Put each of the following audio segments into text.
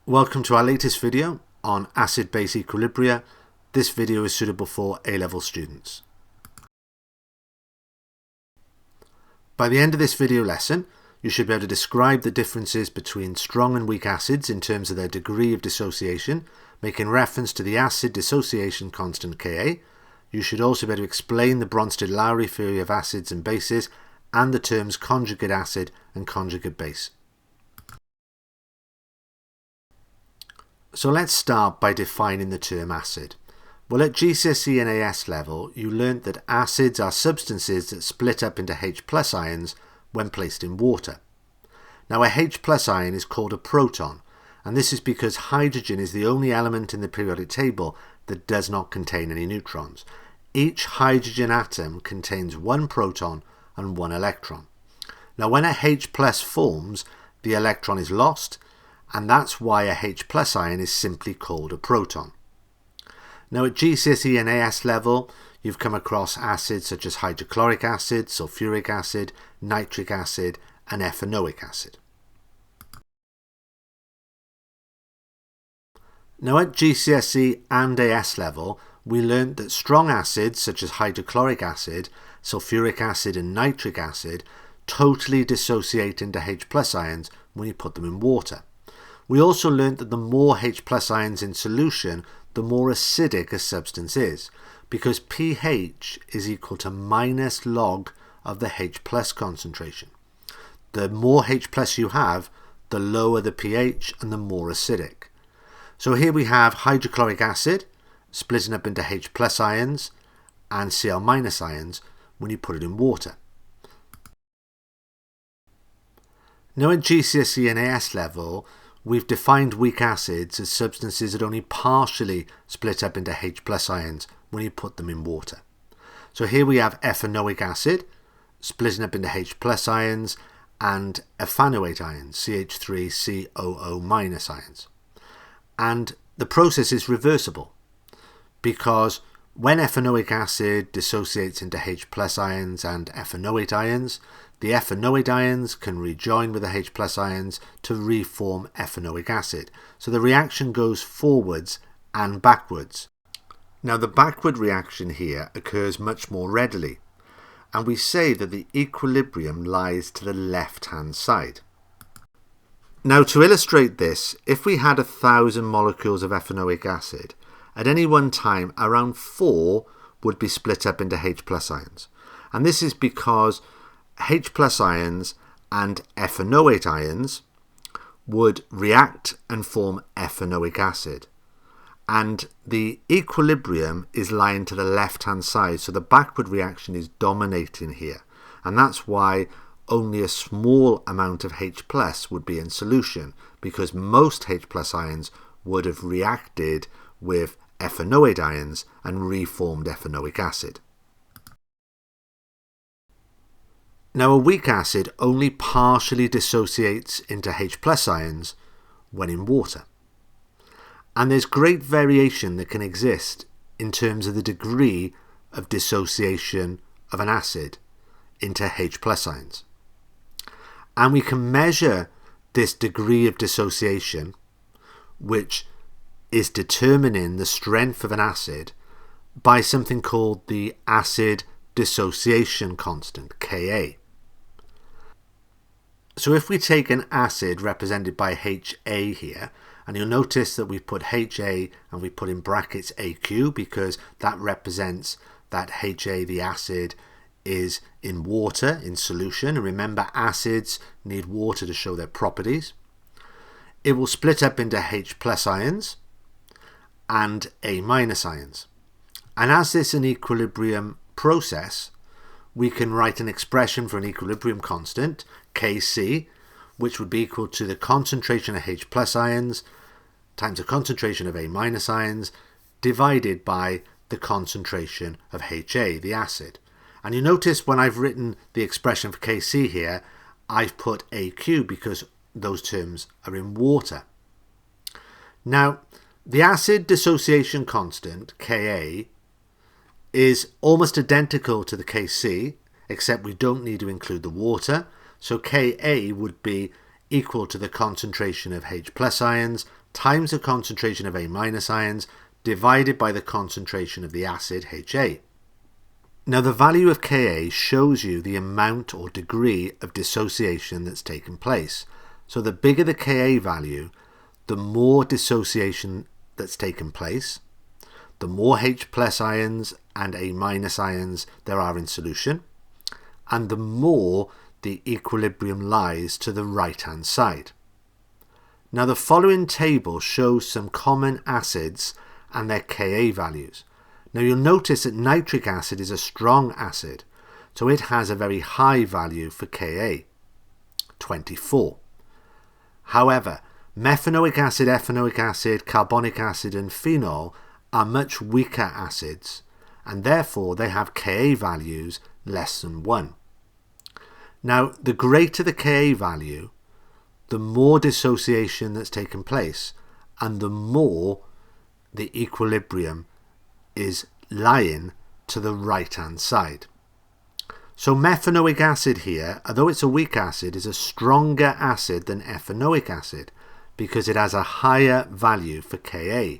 Welcome to our latest video on AcidBase Equilibria. This video is suitable for A-level students. By the end of this video lesson, you should be able to describe the differences between strong and weak acids in terms of their degree of dissociation, making reference to the acid dissociation constant Ka. You should also be able to explain the Bronsted-Lowry theory of acids and bases and the terms conjugate acid and conjugate base. So let's start by defining the term acid. Well, at GCSE and AS level, you learnt that acids are substances that split up into H+ ions when placed in water. Now, a H+ ion is called a proton, and this is because hydrogen is the only element in the periodic table that does not contain any neutrons. Each hydrogen atom contains one proton and one electron. Now, when a H+ forms, the electron is lost, and that's why a H+ ion is simply called a proton. Now at GCSE and AS level, you've come across acids such as hydrochloric acid, sulfuric acid, nitric acid, and ethanoic acid. Now at GCSE and AS level, we learnt that strong acids such as hydrochloric acid, sulfuric acid, and nitric acid totally dissociate into H+ ions when you put them in water. We also learnt that the more H+ ions in solution, the more acidic a substance is, because pH is equal to minus log of the H+ concentration. The more H+ you have, the lower the pH and the more acidic. So here we have hydrochloric acid splitting up into H+ ions and Cl- ions when you put it in water. Now at GCSE and AS level, we've defined weak acids as substances that only partially split up into H+ ions when you put them in water. So here we have ethanoic acid splitting up into H+ ions and ethanoate ions, CH3COO- ions. And the process is reversible because when ethanoic acid dissociates into H+ ions and ethanoate ions, the ethanoate ions can rejoin with the H+ ions to reform ethanoic acid. So the reaction goes forwards and backwards. Now the backward reaction here occurs much more readily, and we say that the equilibrium lies to the left-hand side. Now to illustrate this, if we had 1,000 molecules of ethanoic acid, at any one time around 4 would be split up into H+ ions. And this is because H+ ions and ethanoate ions would react and form ethanoic acid. And the equilibrium is lying to the left-hand side, so the backward reaction is dominating here. And that's why only a small amount of H+ would be in solution, because most H+ ions would have reacted with ethanoate ions and reformed ethanoic acid. Now a weak acid only partially dissociates into H+ ions when in water. And there's great variation that can exist in terms of the degree of dissociation of an acid into H+ ions. And we can measure this degree of dissociation, which is determining the strength of an acid, by something called the acid dissociation constant, Ka. So if we take an acid represented by HA here, and you'll notice that we put HA and we put in brackets AQ because that represents that HA, the acid, is in water, in solution. And remember, acids need water to show their properties. It will split up into H+ ions and A- ions. And as this is an equilibrium process, we can write an expression for an equilibrium constant, Kc, which would be equal to the concentration of H+ ions times the concentration of A- ions divided by the concentration of HA, the acid. And you notice when I've written the expression for Kc here, I've put AQ because those terms are in water. Now, the acid dissociation constant, Ka, is almost identical to the Kc, except we don't need to include the water. So Ka would be equal to the concentration of H+ ions times the concentration of A- ions divided by the concentration of the acid HA. Now the value of Ka shows you the amount or degree of dissociation that's taken place. So the bigger the Ka value, the more dissociation that's taken place, the more H+ ions and A- ions there are in solution, and the more the equilibrium lies to the right-hand side. Now the following table shows some common acids and their Ka values. Now you'll notice that nitric acid is a strong acid, so it has a very high value for Ka, 24. However, methanoic acid, ethanoic acid, carbonic acid and phenol are much weaker acids, and therefore they have Ka values less than 1. Now, the greater the Ka value, the more dissociation that's taken place, and the more the equilibrium is lying to the right-hand side. So methanoic acid here, although it's a weak acid, is a stronger acid than ethanoic acid because it has a higher value for Ka.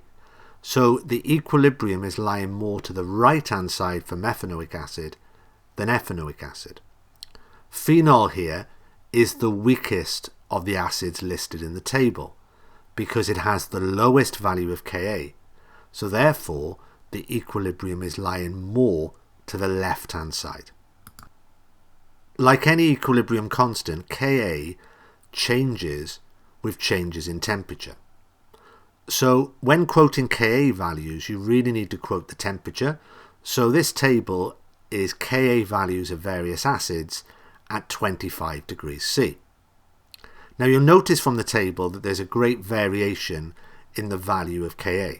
So the equilibrium is lying more to the right-hand side for methanoic acid than ethanoic acid. Phenol here is the weakest of the acids listed in the table because it has the lowest value of Ka. So therefore, the equilibrium is lying more to the left-hand side. Like any equilibrium constant, Ka changes with changes in temperature. So when quoting Ka values, you really need to quote the temperature. So this table is Ka values of various acids at 25 degrees C. Now you'll notice from the table that there's a great variation in the value of Ka.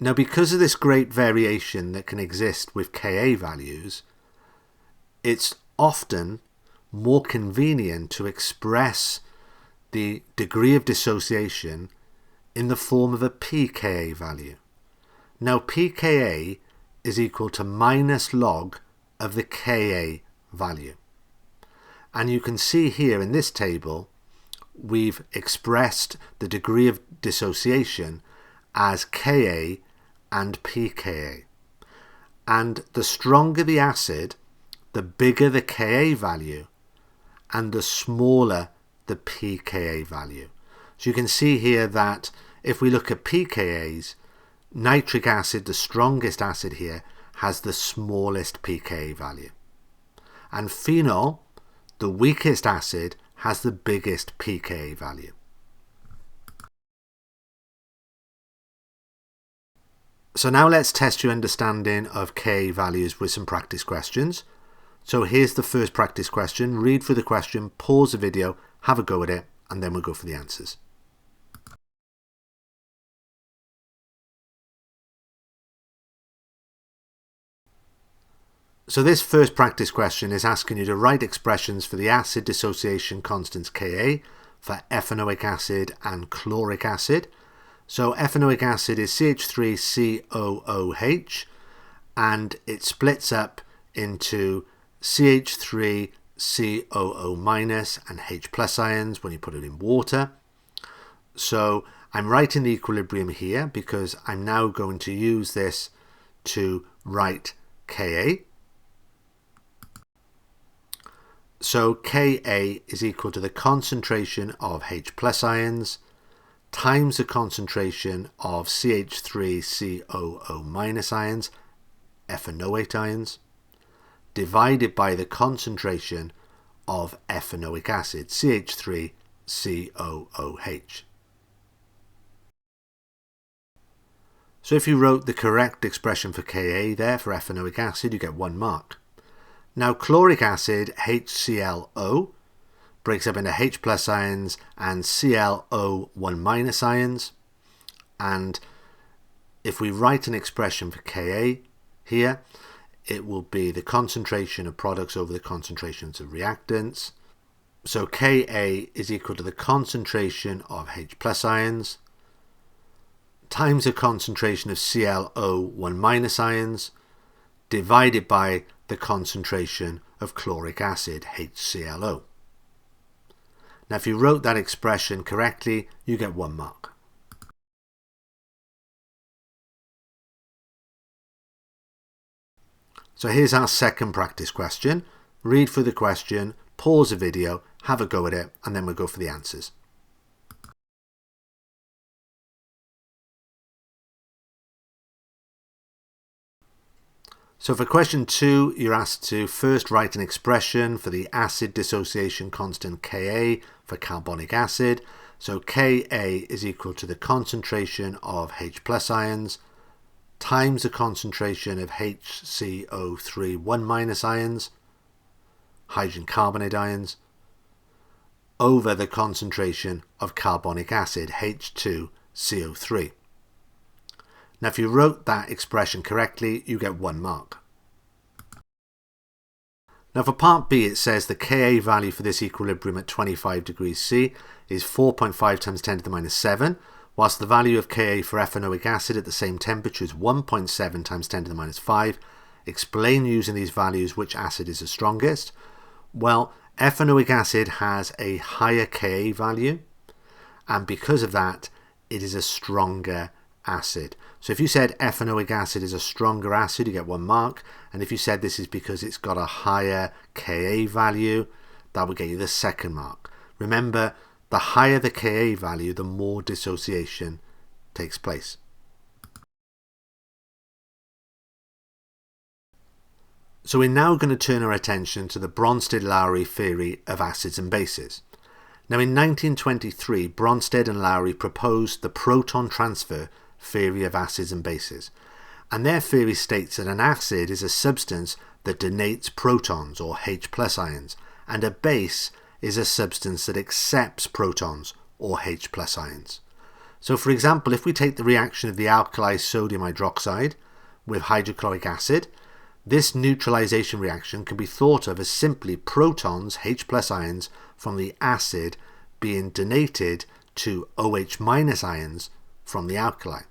Now because of this great variation that can exist with Ka values, it's often more convenient to express the degree of dissociation in the form of a pKa value. Now pKa is equal to minus log of the Ka value. And you can see here in this table we've expressed the degree of dissociation as Ka and pKa. And the stronger the acid, the bigger the Ka value and the smaller the pKa value. So you can see here that if we look at pKa's, nitric acid, the strongest acid here, has the smallest pKa value. And phenol, the weakest acid, has the biggest pKa value. So now let's test your understanding of Ka values with some practice questions. So here's the first practice question. Read through the question, pause the video, have a go at it, and then we'll go for the answers. So this first practice question is asking you to write expressions for the acid dissociation constants Ka for ethanoic acid and chloric acid. So ethanoic acid is CH3COOH and it splits up into CH3COO- and H+ ions when you put it in water. So I'm writing the equilibrium here because I'm now going to use this to write Ka. So Ka is equal to the concentration of H+ ions times the concentration of CH3COO- ions, ethanoate ions, divided by the concentration of ethanoic acid, CH3COOH. So if you wrote the correct expression for Ka there for ethanoic acid, you get 1 mark. Now chloric acid, HClO, breaks up into H+ ions and ClO1- ions. And if we write an expression for Ka here, it will be the concentration of products over the concentrations of reactants. So Ka is equal to the concentration of H+ ions times the concentration of ClO1- ions divided by the concentration of chloric acid, HClO. Now if you wrote that expression correctly, you get 1 mark. So here's our second practice question. Read through the question, pause the video, have a go at it, and then we'll go for the answers. So for question 2, you're asked to first write an expression for the acid dissociation constant Ka for carbonic acid. So Ka is equal to the concentration of H plus ions times the concentration of HCO3 1 minus ions, hydrogen carbonate ions, over the concentration of carbonic acid, H2CO3. Now if you wrote that expression correctly, you get 1 mark. Now for part B, it says the Ka value for this equilibrium at 25 degrees C is 4.5 times 10 to the minus 7, whilst the value of Ka for ethanoic acid at the same temperature is 1.7 times 10 to the minus 5. Explain using these values which acid is the strongest. Well, ethanoic acid has a higher Ka value, and because of that, it is a stronger acid. So if you said ethanoic acid is a stronger acid, you get 1 mark, and if you said this is because it's got a higher Ka value, that would get you the 2nd mark. Remember, the higher the Ka value, the more dissociation takes place. So we're now going to turn our attention to the Bronsted-Lowry theory of acids and bases. Now in 1923, Bronsted and Lowry proposed the proton transfer theory of acids and bases, and their theory states that an acid is a substance that donates protons or H plus ions, and a base is a substance that accepts protons or H plus ions. So for example, if we take the reaction of the alkali sodium hydroxide with hydrochloric acid, this neutralization reaction can be thought of as simply protons, H plus ions, from the acid being donated to OH minus ions from the alkali.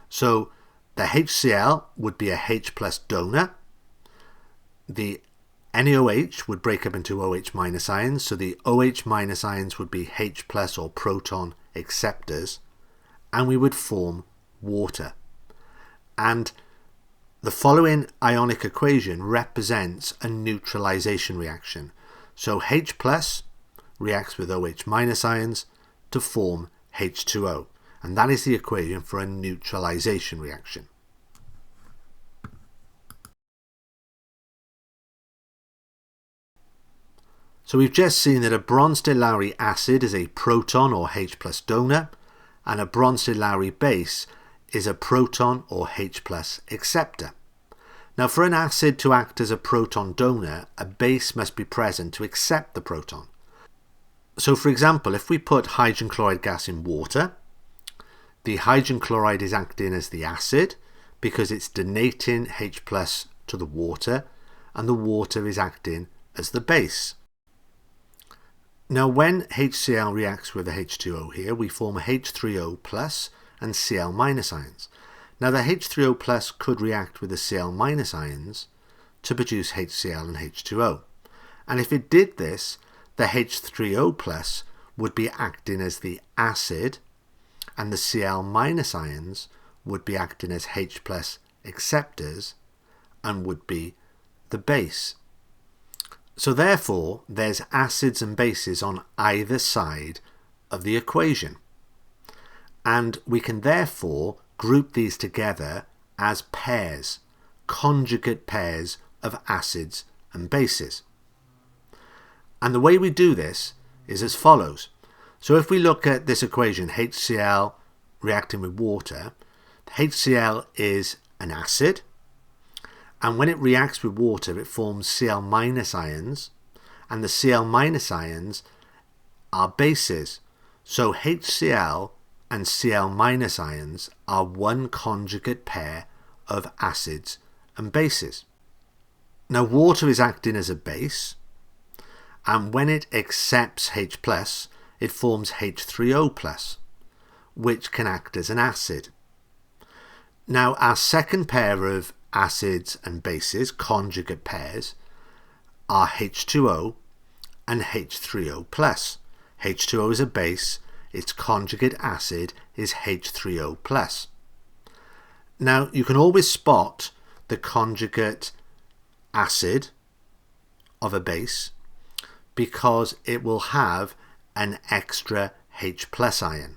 So the HCl would be a H plus donor, the NaOH would break up into OH minus ions, so the OH minus ions would be H plus or proton acceptors, and we would form water. And the following ionic equation represents a neutralization reaction. So H plus reacts with OH minus ions to form H2O, and that is the equation for a neutralization reaction. So we've just seen that a Bronsted-Lowry acid is a proton or H plus donor, and a Bronsted-Lowry base is a proton or H plus acceptor. Now for an acid to act as a proton donor, a base must be present to accept the proton. So for example, if we put hydrogen chloride gas in water, the hydrogen chloride is acting as the acid because it's donating H plus to the water, and the water is acting as the base. Now when HCl reacts with the H2O here, we form H3O plus and Cl minus ions. Now the H3O plus could react with the Cl minus ions to produce HCl and H2O. And if it did this, the H3O plus would be acting as the acid, and the Cl minus ions would be acting as H plus acceptors and would be the base. So therefore, there's acids and bases on either side of the equation. And we can therefore group these together as pairs, conjugate pairs of acids and bases. And the way we do this is as follows. So if we look at this equation, HCl reacting with water, HCl is an acid, and when it reacts with water it forms Cl minus ions, and the Cl minus ions are bases. So HCl and Cl minus ions are one conjugate pair of acids and bases. Now water is acting as a base, and when it accepts H plus, it forms H3O plus, which can act as an acid. Now our second pair of acids and bases, conjugate pairs, are H2O and H3O plus. H2O is a base, its conjugate acid is H3O+. Now, you can always spot the conjugate acid of a base because it will have an extra H+ ion.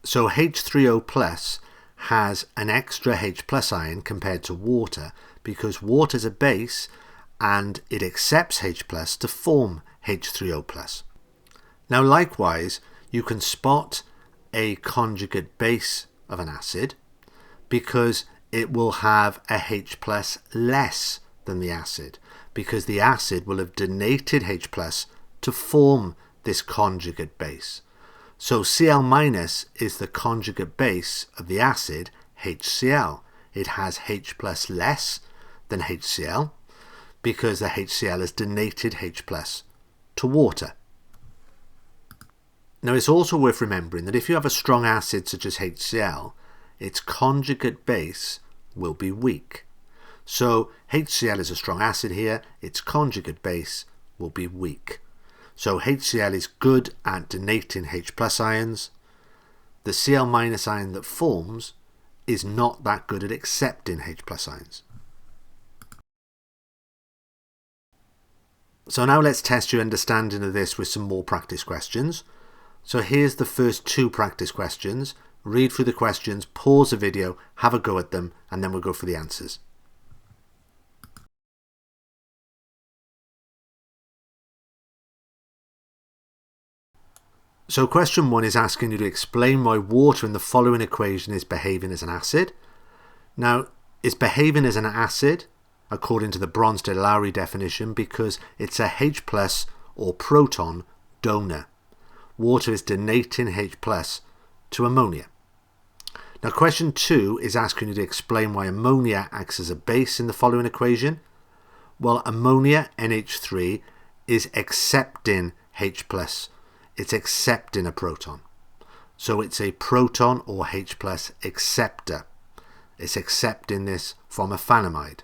So H3O+ has an extra H+ ion compared to water because water is a base and it accepts H+ to form H3O+. Now likewise, you can spot a conjugate base of an acid because it will have a H+ less than the acid, because the acid will have donated H+ to form this conjugate base. So Cl- is the conjugate base of the acid HCl. It has H+ less than HCl because the HCl has donated H+ to water. Now it's also worth remembering that if you have a strong acid such as HCl, its conjugate base will be weak. So HCl is a strong acid here, its conjugate base will be weak. So HCl is good at donating H+ ions. The Cl- ion that forms is not that good at accepting H+ ions. So now let's test your understanding of this with some more practice questions. So here's the first 2 practice questions. Read through the questions, pause the video, have a go at them, and then we'll go for the answers. So question 1 is asking you to explain why water in the following equation is behaving as an acid. Now, it's behaving as an acid according to the Bronsted-Lowry definition because it's a H+ or proton donor. Water is donating H+ to ammonia. Now question 2 is asking you to explain why ammonia acts as a base in the following equation. Well, ammonia, NH3, is accepting H+. It's accepting a proton. So it's a proton or H+ acceptor. It's accepting this from a phanamide.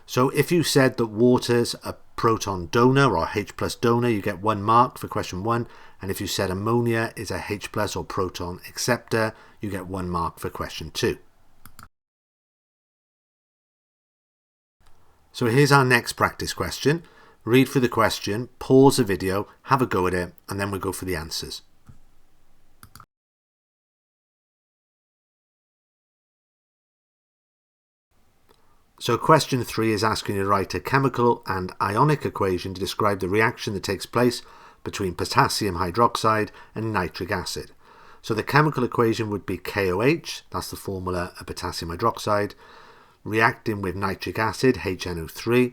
So if you said that water's a proton donor or H+ donor, you get 1 mark for question 1. And if you said ammonia is a H+ or proton acceptor, you get 1 mark for question 2. So here's our next practice question. Read through the question, pause the video, have a go at it, and then we'll go for the answers. So question 3 is asking you to write a chemical and ionic equation to describe the reaction that takes place between potassium hydroxide and nitric acid. So the chemical equation would be KOH, that's the formula of potassium hydroxide, reacting with nitric acid, HNO3,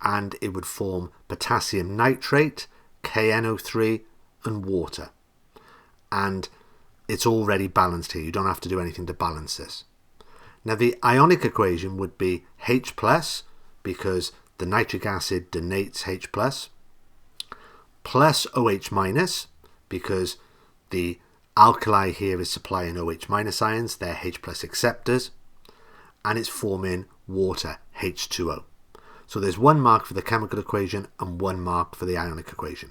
and it would form potassium nitrate, KNO3, and water. And it's already balanced here, you don't have to do anything to balance this. Now the ionic equation would be H+, because the nitric acid donates H+, plus OH-, because the alkali here is supplying OH- ions, they're H+ acceptors, and it's forming water, H2O. So there's 1 mark for the chemical equation and 1 mark for the ionic equation.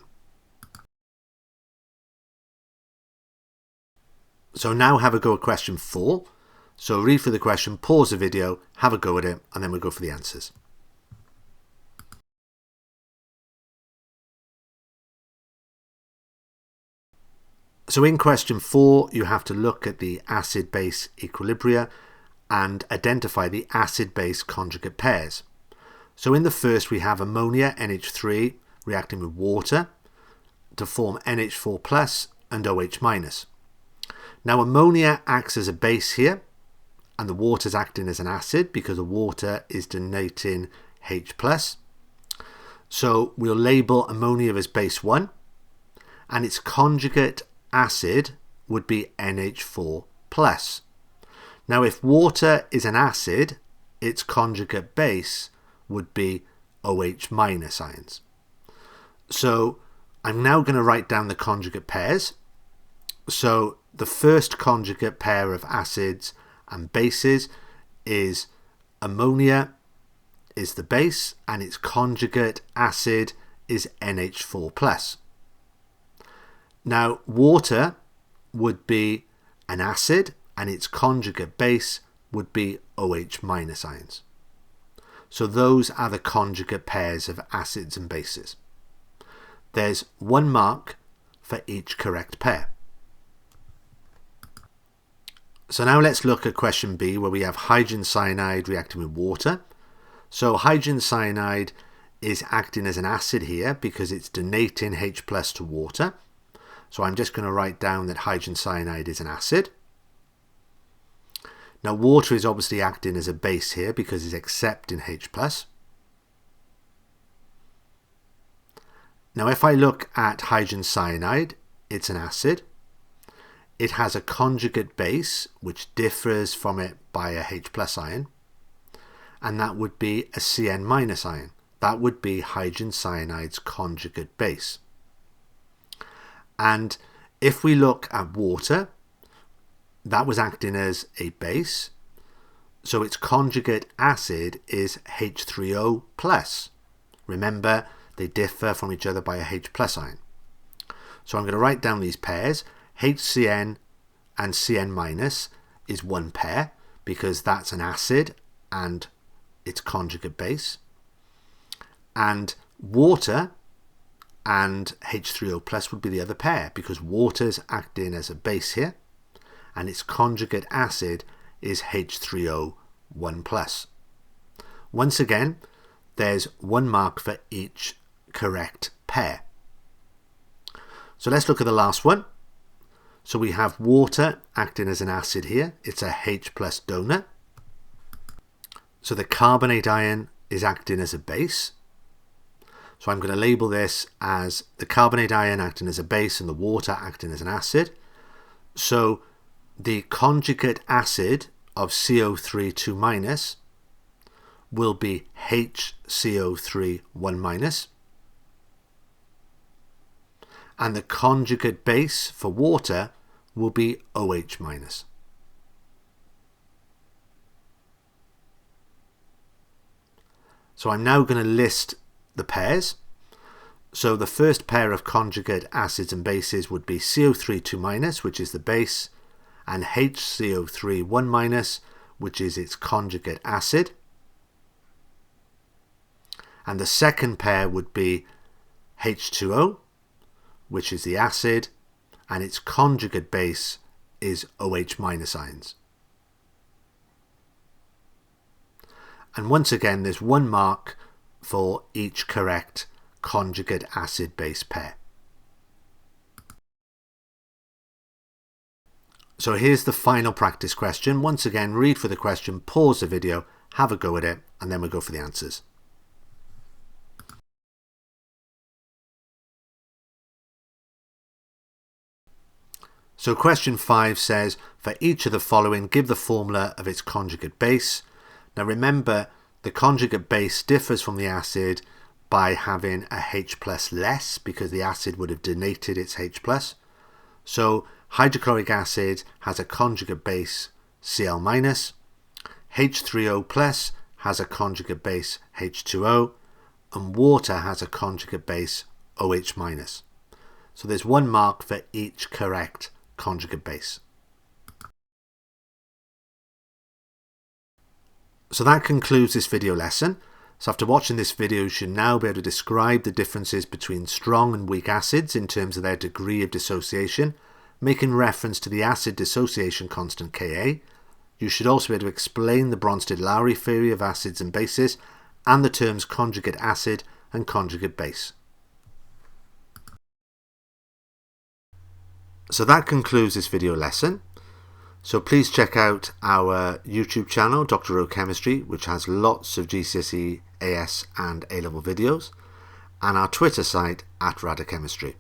So now have a go at question 4. So read through the question, pause the video, have a go at it, and then we'll go for the answers. So in question 4, you have to look at the acid-base equilibria and identify the acid-base conjugate pairs. So in the first, we have ammonia, NH3, reacting with water to form NH4+ and OH-. Now ammonia acts as a base here, and the water is acting as an acid because the water is donating H+. So we'll label ammonia as base 1, and its conjugate acid would be NH4+. Now if water is an acid, its conjugate base would be OH- ions. So I'm now going to write down the conjugate pairs. So the first conjugate pair of acids and bases is ammonia is the base and its conjugate acid is NH4+. Now, water would be an acid and its conjugate base would be OH minus ions. So those are the conjugate pairs of acids and bases. There's 1 mark for each correct pair. So now let's look at question B, where we have hydrogen cyanide reacting with water. So hydrogen cyanide is acting as an acid here because it's donating H plus to water. So I'm just going to write down that hydrogen cyanide is an acid. Now water is obviously acting as a base here because it's accepting H plus. Now if I look at hydrogen cyanide, it's an acid. It has a conjugate base which differs from it by a H plus ion, and that would be a Cn minus ion. That would be hydrogen cyanide's conjugate base. And if we look at water, that was acting as a base, so its conjugate acid is H3O plus. Remember, they differ from each other by a H plus ion. So I'm going to write down these pairs. HCN and Cn minus is one pair because that's an acid and its conjugate base. And water and H3O plus would be the other pair because water's acting as a base here and its conjugate acid is H3O 1 plus. Once again, there's 1 mark for each correct pair. So let's look at the last one. So we have water acting as an acid here. It's a H plus donor. So the carbonate ion is acting as a base. So I'm going to label this as the carbonate ion acting as a base and the water acting as an acid. So the conjugate acid of CO3 2 minus will be HCO3 1 minus. And the conjugate base for water will be OH minus. So I'm now going to list the pairs. So the first pair of conjugate acids and bases would be CO3 2 minus, which is the base, and HCO3 1 minus, which is its conjugate acid. And the second pair would be H2O, which is the acid, and its conjugate base is OH minus ions. And once again, there's 1 mark for each correct conjugate acid-base pair. So here's the final practice question. Once again, read for the question, pause the video, have a go at it, and then we'll go for the answers. So question 5 says, for each of the following, give the formula of its conjugate base. Now remember, the conjugate base differs from the acid by having a H plus less because the acid would have donated its H plus. So hydrochloric acid has a conjugate base Cl minus, H3O plus has a conjugate base H2O, and water has a conjugate base OH minus. So there's 1 mark for each correct conjugate base. So that concludes this video lesson. So after watching this video, you should now be able to describe the differences between strong and weak acids in terms of their degree of dissociation, making reference to the acid dissociation constant Ka. You should also be able to explain the Bronsted-Lowry theory of acids and bases and the terms conjugate acid and conjugate base. So that concludes this video lesson. So please check out our YouTube channel, Dr. O Chemistry, which has lots of GCSE, AS and A-level videos, and our Twitter site @RadaChemistry.